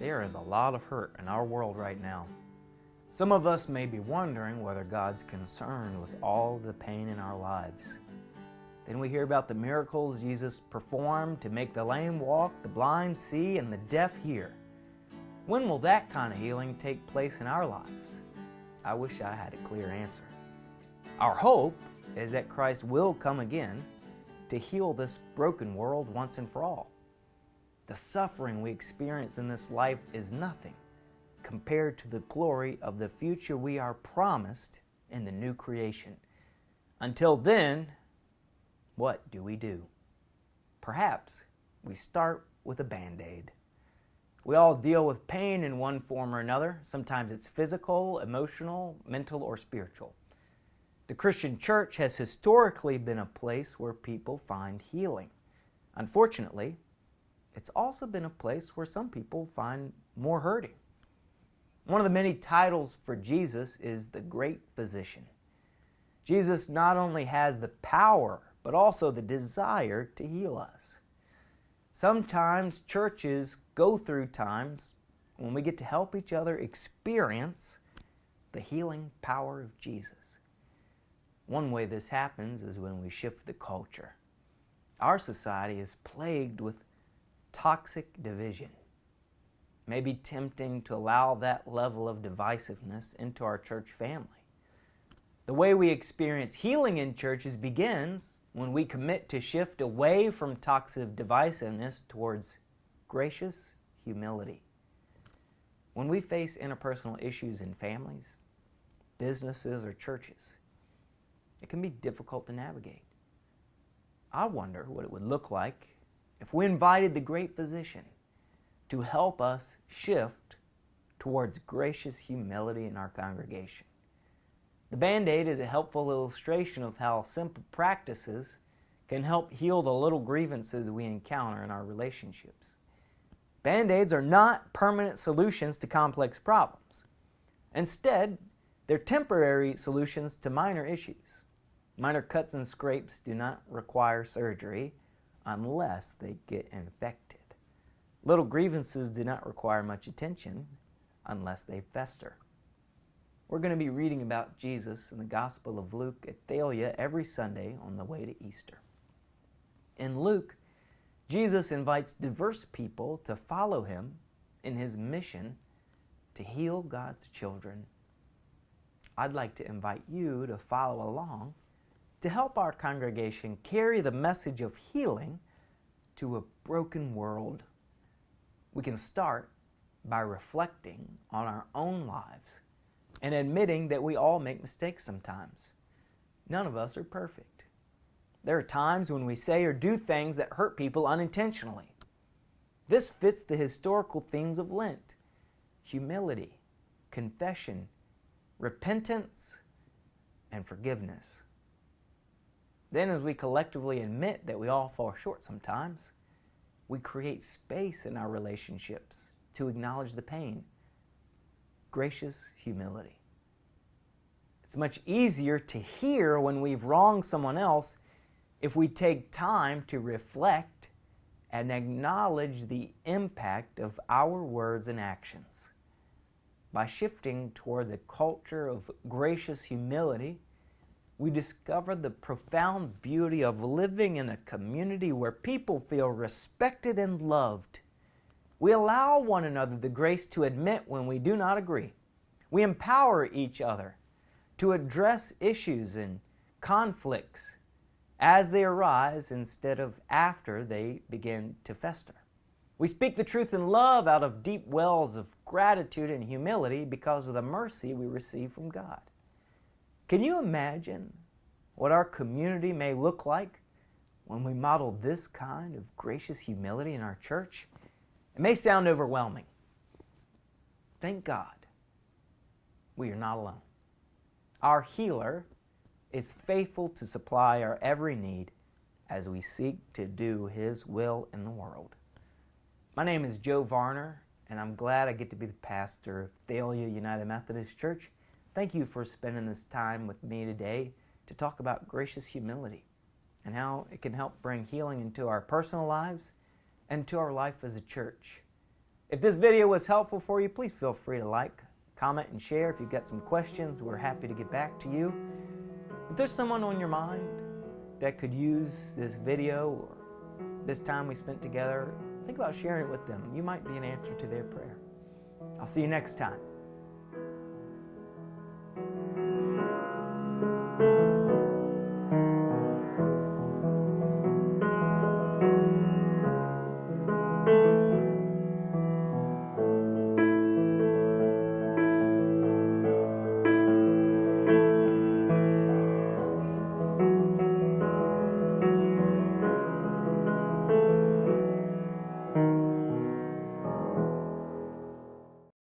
There is a lot of hurt in our world right now. Some of us may be wondering whether God's concerned with all the pain in our lives. Then we hear about the miracles Jesus performed to make the lame walk, the blind see, and the deaf hear. When will that kind of healing take place in our lives? I wish I had a clear answer. Our hope is that Christ will come again to heal this broken world once and for all. The suffering we experience in this life is nothing compared to the glory of the future we are promised in the new creation. Until then, what do we do? Perhaps we start with a Band-Aid. We all deal with pain in one form or another. Sometimes it's physical, emotional, mental, or spiritual. The Christian church has historically been a place where people find healing. Unfortunately, it's also been a place where some people find more hurting. One of the many titles for Jesus is the Great Physician. Jesus not only has the power, but also the desire to heal us. Sometimes churches go through times when we get to help each other experience the healing power of Jesus. One way this happens is when we shift the culture. Our society is plagued with toxic division. It may be tempting to allow that level of divisiveness into our church family. The way we experience healing in churches begins when we commit to shift away from toxic divisiveness towards gracious humility. When we face interpersonal issues in families, businesses, or churches, it can be difficult to navigate. I wonder what it would look like if we invited the Great Physician to help us shift towards gracious humility in our congregation. The Band-Aid is a helpful illustration of how simple practices can help heal the little grievances we encounter in our relationships. Band-Aids are not permanent solutions to complex problems. Instead, they're temporary solutions to minor issues. Minor cuts and scrapes do not require surgery unless they get infected. Little grievances do not require much attention unless they fester. We're going to be reading about Jesus in the Gospel of Luke at Thalia every Sunday on the way to Easter. In Luke, Jesus invites diverse people to follow him in his mission to heal God's children. I'd like to invite you to follow along to help our congregation carry the message of healing to a broken world. We can start by reflecting on our own lives and admitting that we all make mistakes sometimes. None of us are perfect. There are times when we say or do things that hurt people unintentionally. This fits the historical themes of Lent: humility, confession, repentance, and forgiveness. Then, as we collectively admit that we all fall short sometimes, we create space in our relationships to acknowledge the pain. Gracious humility. It's much easier to hear when we've wronged someone else if we take time to reflect and acknowledge the impact of our words and actions. By shifting towards a culture of gracious humility, we discover the profound beauty of living in a community where people feel respected and loved. We allow one another the grace to admit when we do not agree. We empower each other to address issues and conflicts as they arise instead of after they begin to fester. We speak the truth in love out of deep wells of gratitude and humility because of the mercy we receive from God. Can you imagine what our community may look like when we model this kind of gracious humility in our church? It may sound overwhelming. Thank God we are not alone. Our healer is faithful to supply our every need as we seek to do his will in the world. My name is Joe Varner, and I'm glad I get to be the pastor of Thalia United Methodist Church. Thank you for spending this time with me today to talk about gracious humility and how it can help bring healing into our personal lives and to our life as a church. If this video was helpful for you, please feel free to like, comment, and share. If you've got some questions, we're happy to get back to you. If there's someone on your mind that could use this video or this time we spent together, think about sharing it with them. You might be an answer to their prayer. I'll see you next time